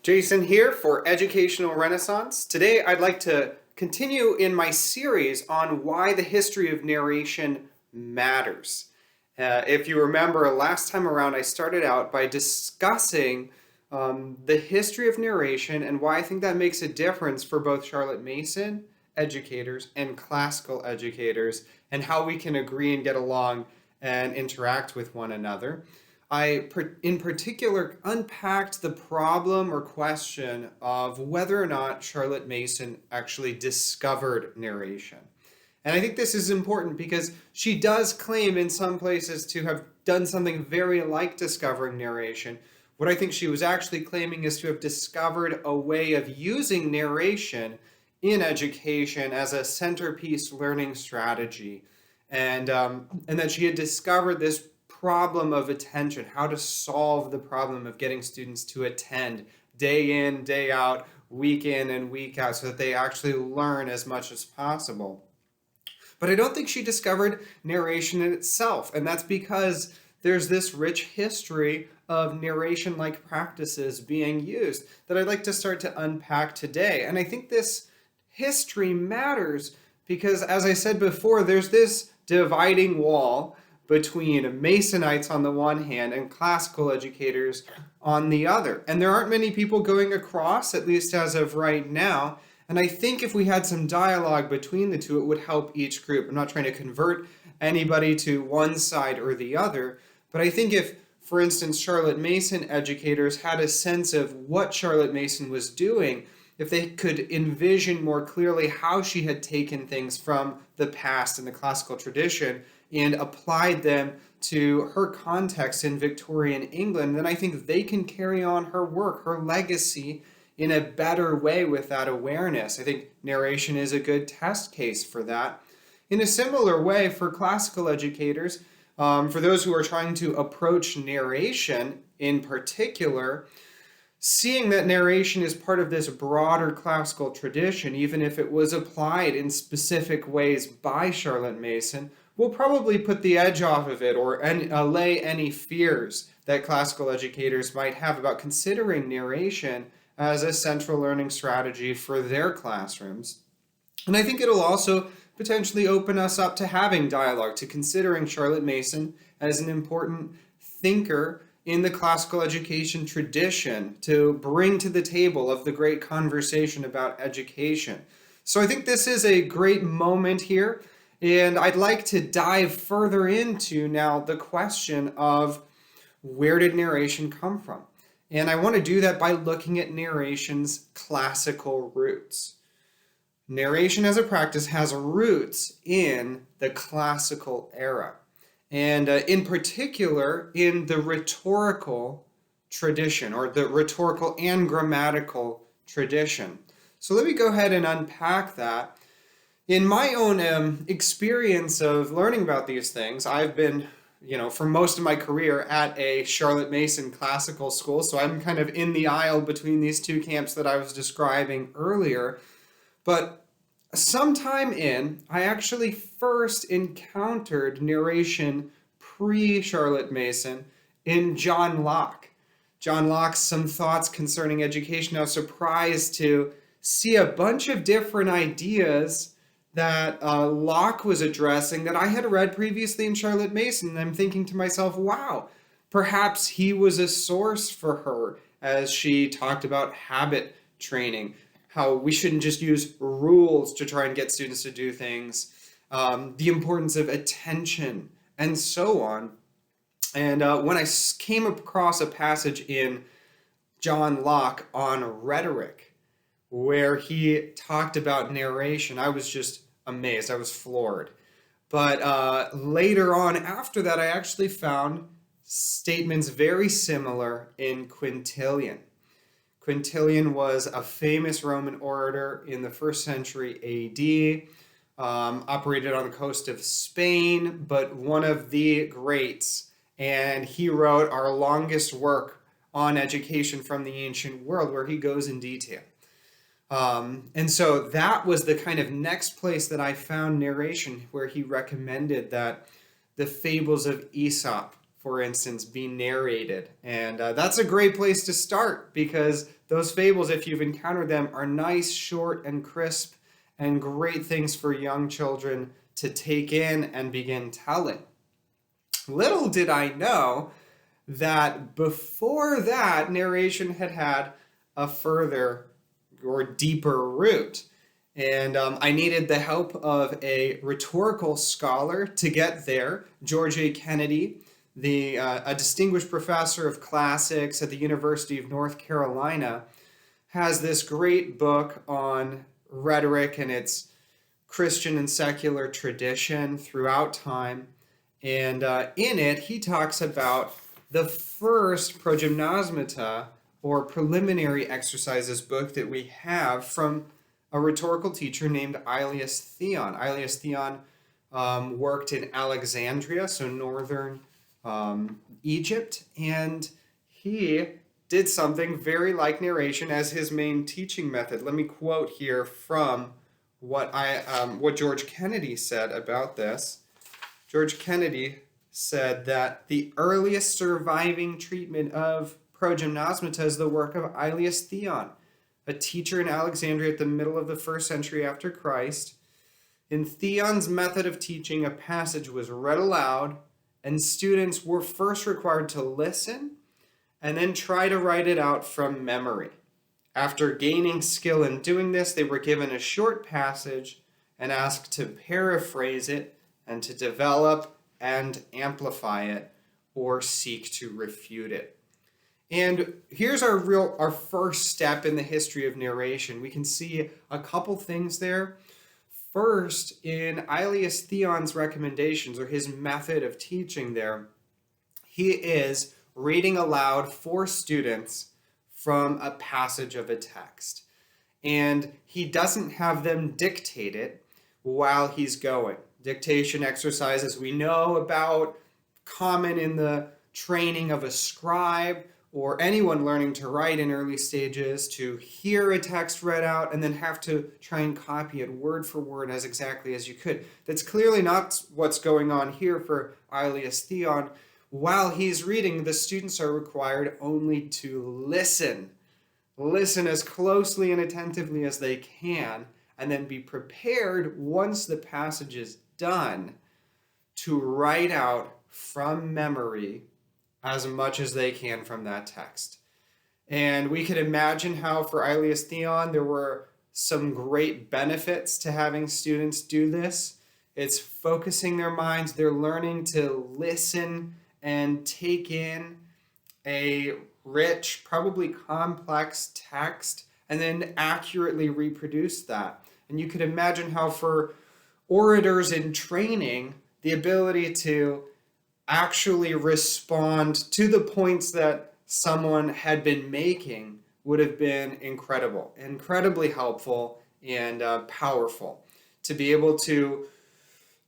Jason here for Educational Renaissance. Today I'd like to continue in my series on why the history of narration matters. If you remember, last time around I started out by discussing the history of narration and why I think that makes a difference for both Charlotte Mason educators and classical educators, and how we can agree and get along and interact with one another. In particular, unpacked the problem or question of whether or not Charlotte Mason actually discovered narration. And I think this is important because she does claim in some places to have done something very like discovering narration. What I think she was actually claiming is to have discovered a way of using narration in education as a centerpiece learning strategy. And that she had discovered this problem of attention, how to solve the problem of getting students to attend day in, day out, week in and week out, so that they actually learn as much as possible. But I don't think she discovered narration in itself, and that's because there's this rich history of narration-like practices being used that I'd like to start to unpack today. And I think this history matters because, as I said before, there's this dividing wall between Masonites on the one hand and classical educators on the other. And there aren't many people going across, at least as of right now. And I think if we had some dialogue between the two, it would help each group. I'm not trying to convert anybody to one side or the other, but I think if, for instance, Charlotte Mason educators had a sense of what Charlotte Mason was doing, if they could envision more clearly how she had taken things from the past and the classical tradition and applied them to her context in Victorian England, then I think they can carry on her work, her legacy, in a better way with that awareness. I think narration is a good test case for that. In a similar way, for classical educators, for those who are trying to approach narration in particular, seeing that narration is part of this broader classical tradition, even if it was applied in specific ways by Charlotte Mason, will probably put the edge off of it or allay any fears that classical educators might have about considering narration as a central learning strategy for their classrooms. And I think it'll also potentially open us up to having dialogue, to considering Charlotte Mason as an important thinker in the classical education tradition to bring to the table of the great conversation about education. So I think this is a great moment here, and I'd like to dive further into now the question of where did narration come from? And I want to do that by looking at narration's classical roots. Narration as a practice has roots in the classical era. And in particular, in the rhetorical tradition, or the rhetorical and grammatical tradition. So let me go ahead and unpack that. In my own experience of learning about these things, I've been, for most of my career at a Charlotte Mason classical school, so I'm kind of in the aisle between these two camps that I was describing earlier. But sometime I actually first encountered narration pre-Charlotte Mason in John Locke. John Locke's Some Thoughts Concerning Education. I was surprised to see a bunch of different ideas that Locke was addressing that I had read previously in Charlotte Mason. And I'm thinking to myself, wow, perhaps he was a source for her as she talked about habit training, how we shouldn't just use rules to try and get students to do things, the importance of attention, and so on. And when I came across a passage in John Locke on rhetoric, where he talked about narration, I was just amazed. I was floored. But later on, after that, I actually found statements very similar in Quintilian. Quintilian was a famous Roman orator in the 1st century AD, operated on the coast of Spain, but one of the greats. And he wrote our longest work on education from the ancient world, where he goes in detail. And so that was the kind of next place that I found narration, where he recommended that the fables of Aesop, for instance, be narrated. And that's a great place to start, because those fables, if you've encountered them, are nice, short, and crisp, and great things for young children to take in and begin telling. Little did I know that before that, narration had a further or deeper root. And I needed the help of a rhetorical scholar to get there. George A. Kennedy, a distinguished professor of classics at the University of North Carolina, has this great book on rhetoric and its Christian and secular tradition throughout time. And in it, he talks about the first progymnasmata, or preliminary exercises book, that we have from a rhetorical teacher named Aelius Theon. Aelius Theon worked in Alexandria, so northern Egypt, and he did something very like narration as his main teaching method. Let me quote here from what George Kennedy said about this. George Kennedy said that the earliest surviving treatment of progymnasmata is the work of Aelius Theon, a teacher in Alexandria at the middle of the 1st century after Christ. In Theon's method of teaching, a passage was read aloud, and students were first required to listen and then try to write it out from memory. After gaining skill in doing this, they were given a short passage and asked to paraphrase it and to develop and amplify it, or seek to refute it. And here's our first step in the history of narration. We can see a couple things there. First, in Aelius Theon's recommendations, or his method of teaching there, he is reading aloud for students from a passage of a text. And he doesn't have them dictate it while he's going. Dictation exercises we know about, common in the training of a scribe or anyone learning to write in early stages, to hear a text read out and then have to try and copy it word for word as exactly as you could. That's clearly not what's going on here for Aelius Theon. While he's reading, the students are required only to listen. Listen as closely and attentively as they can, and then be prepared once the passage is done to write out from memory as much as they can from that text. And we could imagine how for Aelius Theon there were some great benefits to having students do this. It's focusing their minds, they're learning to listen and take in a rich, probably complex text, and then accurately reproduce that. And you could imagine how for orators in training, the ability to actually respond to the points that someone had been making would have been incredibly helpful and powerful. To be able to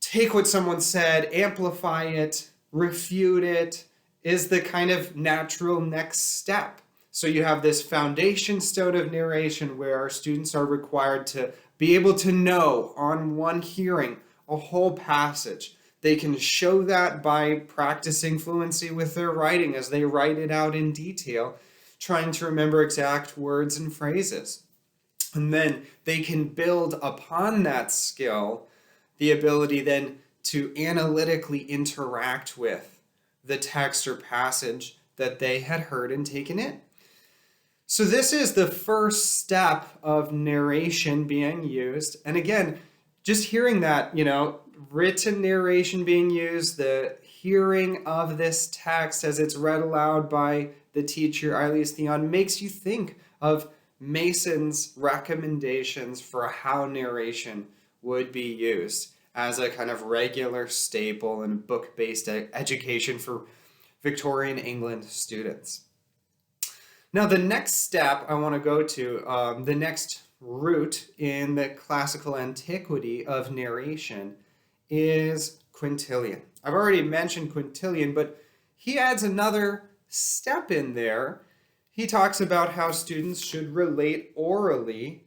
take what someone said, amplify it, refute it, is the kind of natural next step. So you have this foundation stone of narration where our students are required to be able to know on one hearing a whole passage. They can show that by practicing fluency with their writing as they write it out in detail, trying to remember exact words and phrases. And then they can build upon that skill the ability then to analytically interact with the text or passage that they had heard and taken in. So this is the first step of narration being used. And again, just hearing that, written narration being used, the hearing of this text as it's read aloud by the teacher, Aelius Theon, makes you think of Mason's recommendations for how narration would be used as a kind of regular staple in book-based education for Victorian England students. Now, the next step I want to go to, the next root in the classical antiquity of narration, is Quintilian. I've already mentioned Quintilian, but he adds another step in there. He talks about how students should relate orally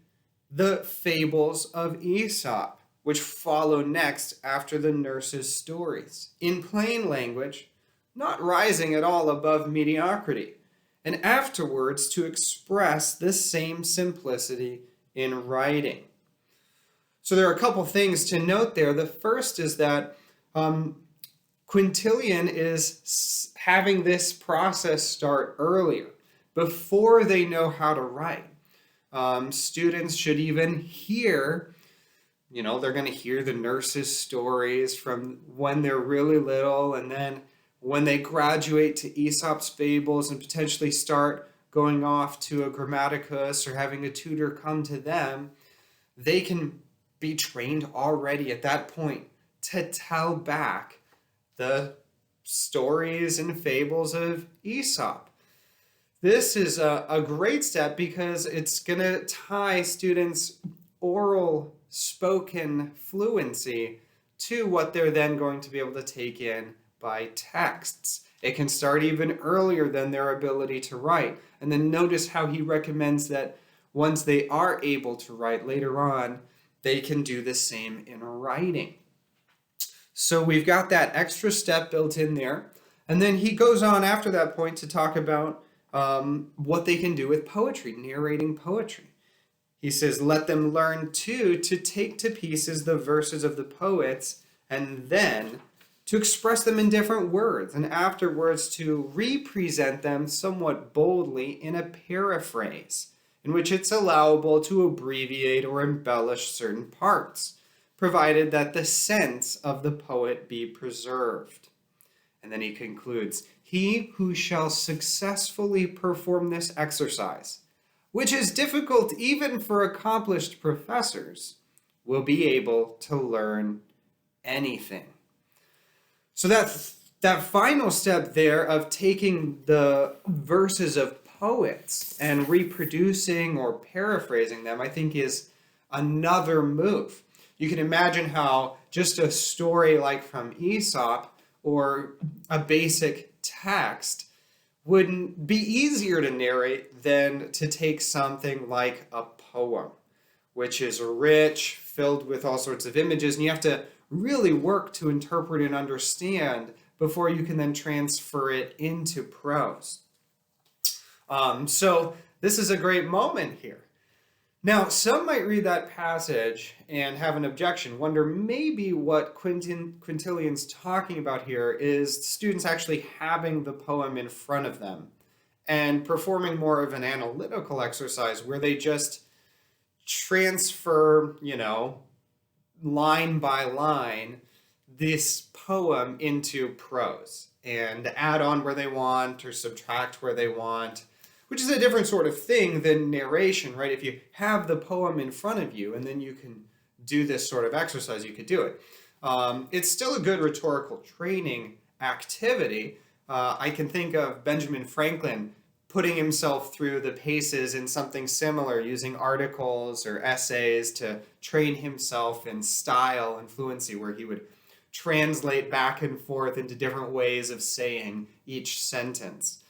the fables of Aesop, which follow next after the nurse's stories. In plain language, not rising at all above mediocrity, and afterwards to express this same simplicity in writing. So there are a couple things to note there. The first is that Quintilian is having this process start earlier, before they know how to write. Students should even hear, they're going to hear the nurses' stories from when they're really little, and then when they graduate to Aesop's fables and potentially start going off to a grammaticus or having a tutor come to them, they can be trained already at that point to tell back the stories and fables of Aesop. This is a great step because it's going to tie students' oral spoken fluency to what they're then going to be able to take in by texts. It can start even earlier than their ability to write. And then notice how he recommends that once they are able to write later on, they can do the same in writing. So we've got that extra step built in there. And then he goes on after that point to talk about what they can do with poetry, narrating poetry. He says, let them learn too to take to pieces the verses of the poets and then to express them in different words and afterwards to represent them somewhat boldly in a paraphrase in which it's allowable to abbreviate or embellish certain parts, provided that the sense of the poet be preserved. And then he concludes, he who shall successfully perform this exercise, which is difficult even for accomplished professors, will be able to learn anything. So that final step there of taking the verses of poets and reproducing or paraphrasing them, I think is another move. You can imagine how just a story like from Aesop or a basic text wouldn't be easier to narrate than to take something like a poem, which is rich, filled with all sorts of images, and you have to really work to interpret and understand before you can then transfer it into prose. So this is a great moment here. Now, some might read that passage and have an objection, wonder maybe what Quintilian's talking about here is students actually having the poem in front of them and performing more of an analytical exercise where they just transfer, line by line, this poem into prose and add on where they want or subtract where they want, which is a different sort of thing than narration, right? If you have the poem in front of you and then you can do this sort of exercise, you could do it. It's still a good rhetorical training activity. I can think of Benjamin Franklin putting himself through the paces in something similar, using articles or essays to train himself in style and fluency, where he would translate back and forth into different ways of saying each sentence.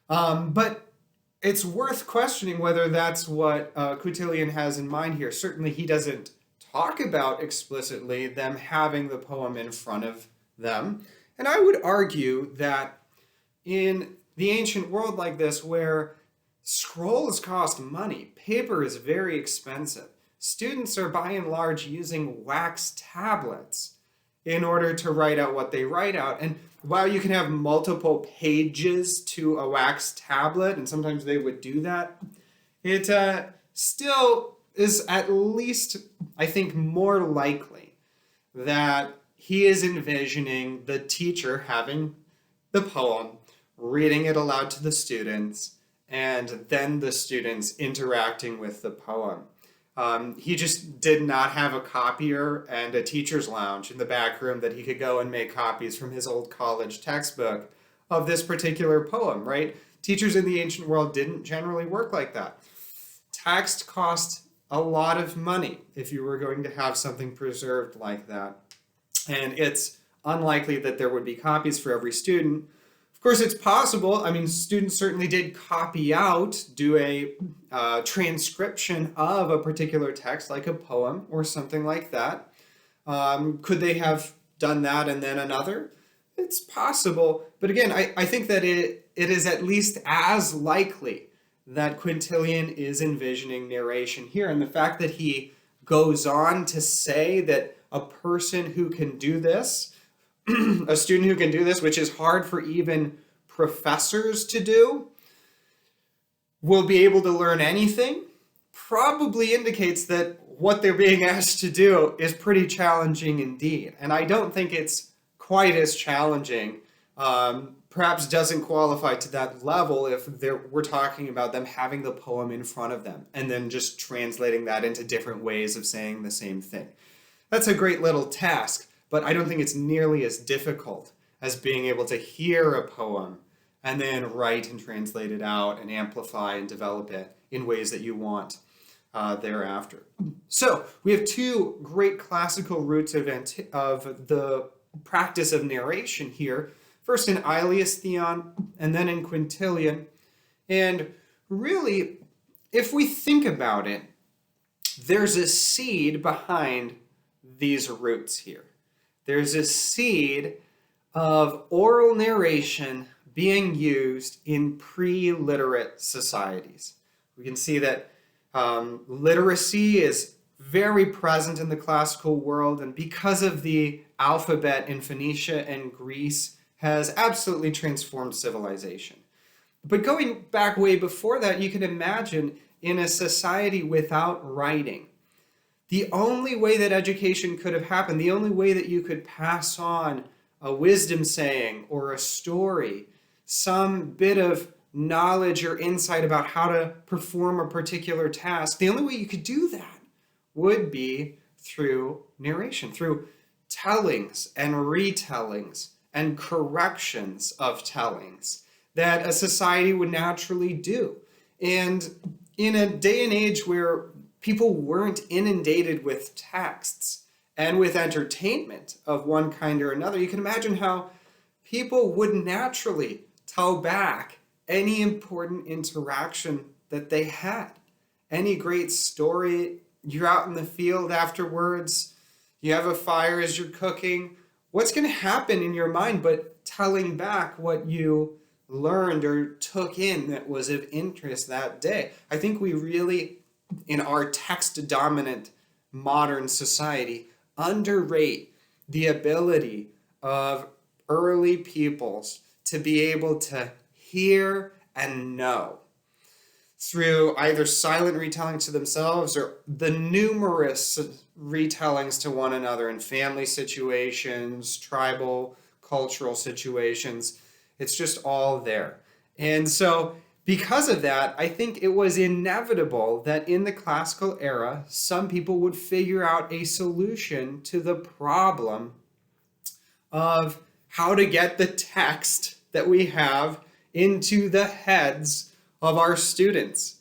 But it's worth questioning whether that's what Quintilian has in mind here. Certainly he doesn't talk about explicitly them having the poem in front of them. And I would argue that in the ancient world like this, where scrolls cost money, paper is very expensive, students are by and large using wax tablets in order to write out what they write out. And while you can have multiple pages to a wax tablet, and sometimes they would do that, it still is at least, I think, more likely that he is envisioning the teacher having the poem, reading it aloud to the students, and then the students interacting with the poem. He just did not have a copier and a teacher's lounge in the back room that he could go and make copies from his old college textbook of this particular poem, right? Teachers in the ancient world didn't generally work like that. Text cost a lot of money if you were going to have something preserved like that. And it's unlikely that there would be copies for every student. Of course, it's possible. I mean, students certainly did copy out, do a transcription of a particular text, like a poem or something like that. Could they have done that and then another? It's possible, but again, I think that it is at least as likely that Quintilian is envisioning narration here. And the fact that he goes on to say that a person who can do this, a student who can do this, which is hard for even professors to do, will be able to learn anything, probably indicates that what they're being asked to do is pretty challenging indeed. And I don't think it's quite as challenging, perhaps doesn't qualify to that level if we're talking about them having the poem in front of them and then just translating that into different ways of saying the same thing. That's a great little task, but I don't think it's nearly as difficult as being able to hear a poem and then write and translate it out and amplify and develop it in ways that you want thereafter. So we have two great classical roots of the practice of narration here. First in Aelius Theon and then in Quintilian. And really, if we think about it, there's a seed behind these roots here. There's a seed of oral narration being used in pre-literate societies. We can see that literacy is very present in the classical world, and because of the alphabet in Phoenicia and Greece, has absolutely transformed civilization. But going back way before that, you can imagine in a society without writing, the only way that education could have happened, the only way that you could pass on a wisdom saying or a story, some bit of knowledge or insight about how to perform a particular task, the only way you could do that would be through narration, through tellings and retellings and corrections of tellings that a society would naturally do. And in a day and age where people weren't inundated with texts and with entertainment of one kind or another, you can imagine how people would naturally tell back any important interaction that they had. Any great story, you're out in the field afterwards, you have a fire as you're cooking. What's going to happen in your mind but telling back what you learned or took in that was of interest that day? I think we really, in our text-dominant modern society, underrate the ability of early peoples to be able to hear and know through either silent retellings to themselves or the numerous retellings to one another in family situations, tribal, cultural situations. It's just all there. And so because of that, I think it was inevitable that in the classical era, some people would figure out a solution to the problem of how to get the text that we have into the heads of our students.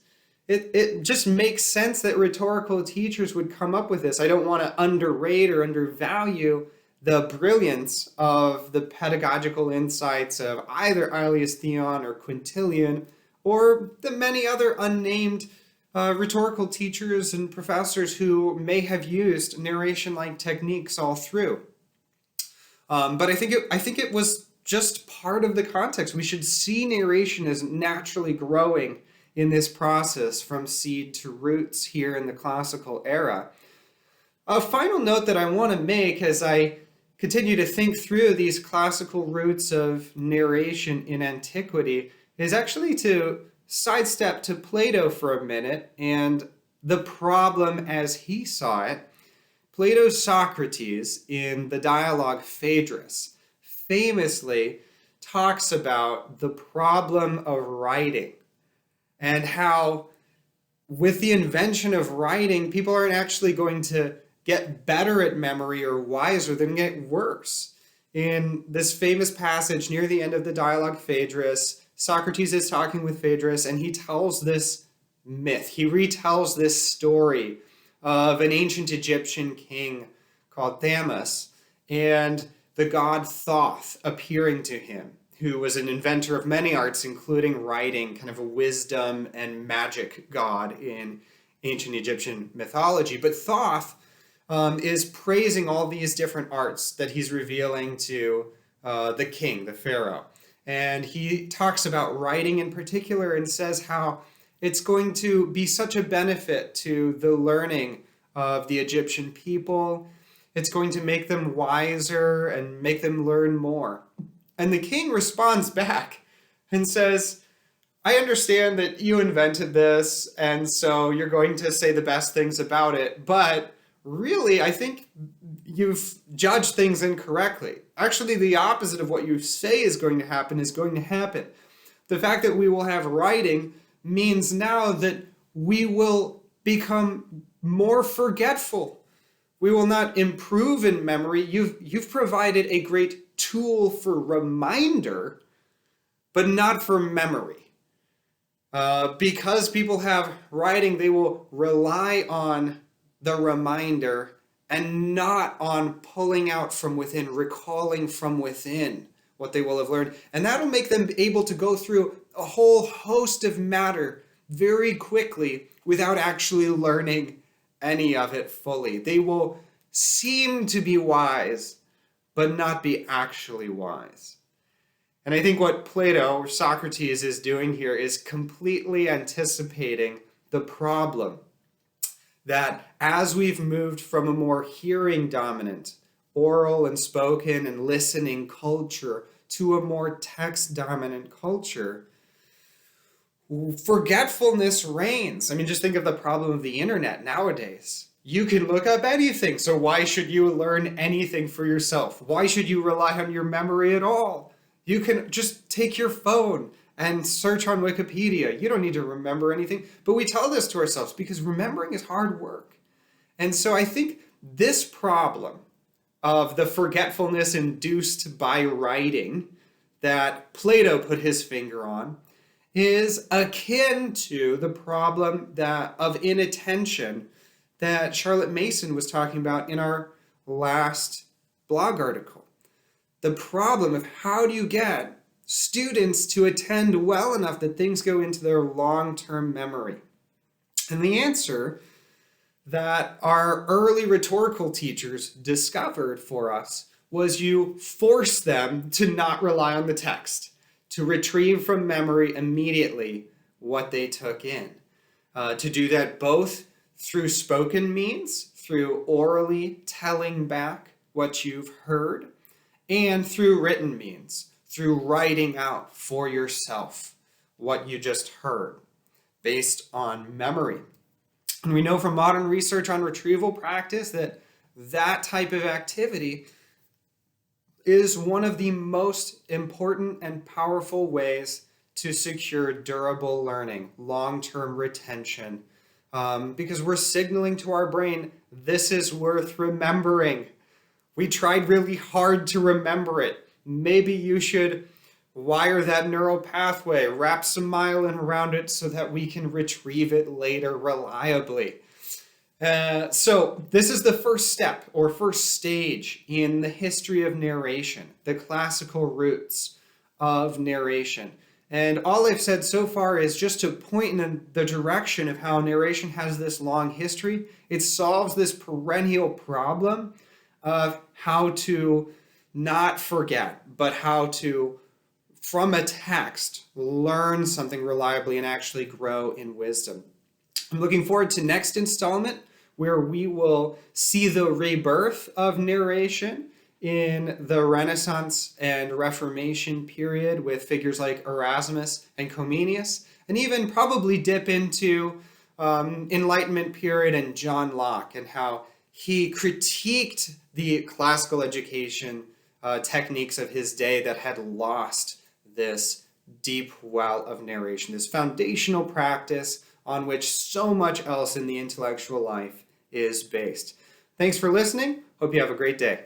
It just makes sense that rhetorical teachers would come up with this. I don't want to underrate or undervalue the brilliance of the pedagogical insights of either Aelius Theon or Quintilian or the many other unnamed rhetorical teachers and professors who may have used narration-like techniques all through. But I think it was just part of the context. We should see narration as naturally growing in this process from seed to roots here in the classical era. A final note that I want to make as I continue to think through these classical roots of narration in antiquity is actually to sidestep to Plato for a minute and the problem as he saw it. Plato's Socrates in the dialogue Phaedrus famously talks about the problem of writing and how with the invention of writing, people aren't actually going to get better at memory or wiser, they're going to get worse. In this famous passage near the end of the dialogue Phaedrus, Socrates is talking with Phaedrus and he tells this myth. He retells this story of an ancient Egyptian king called Thamus and the god Thoth appearing to him, who was an inventor of many arts, including writing, kind of a wisdom and magic god in ancient Egyptian mythology. But Thoth is praising all these different arts that he's revealing to the king, the pharaoh. And he talks about writing in particular and says how it's going to be such a benefit to the learning of the Egyptian people. It's going to make them wiser and make them learn more. And the king responds back and says, I understand that you invented this, and so you're going to say the best things about it, but really, I think you've judged things incorrectly. Actually, the opposite of what you say is going to happen is going to happen. The fact that we will have writing means now that we will become more forgetful. We will not improve in memory. You've provided a great tool for reminder, but not for memory. Because people have writing, they will rely on the reminder and not on pulling out from within, recalling from within what they will have learned. And that'll make them able to go through a whole host of matter very quickly without actually learning any of it fully. They will seem to be wise, but not be actually wise. And I think what Plato or Socrates is doing here is completely anticipating the problem that as we've moved from a more hearing dominant, oral and spoken and listening culture to a more text dominant culture, forgetfulness reigns. I mean, just think of the problem of the internet nowadays. You can look up anything, so why should you learn anything for yourself? Why should you rely on your memory at all? You can just take your phone and search on Wikipedia. You don't need to remember anything. But we tell this to ourselves because remembering is hard work. And so I think this problem of the forgetfulness induced by writing that Plato put his finger on is akin to the problem of inattention that Charlotte Mason was talking about in our last blog article. The problem of how do you get students to attend well enough that things go into their long-term memory? And the answer that our early rhetorical teachers discovered for us was you force them to not rely on the text, to retrieve from memory immediately what they took in. To do that both through spoken means, through orally telling back what you've heard, and through written means, through writing out for yourself what you just heard based on memory. And we know from modern research on retrieval practice that that type of activity is one of the most important and powerful ways to secure durable learning, long-term retention, because we're signaling to our brain, this is worth remembering. We tried really hard to remember it. Maybe you should wire that neural pathway, wrap some myelin around it so that we can retrieve it later reliably. So this is the first step or first stage in the history of narration, the classical roots of narration. And all I've said so far is just to point in the direction of how narration has this long history. It solves this perennial problem of how to not forget, but how to, from a text, learn something reliably and actually grow in wisdom. I'm looking forward to next installment, where we will see the rebirth of narration in the Renaissance and Reformation period with figures like Erasmus and Comenius, and even probably dip into Enlightenment period and John Locke and how he critiqued the classical education techniques of his day that had lost this deep well of narration, this foundational practice on which so much else in the intellectual life is based. Thanks for listening. Hope you have a great day.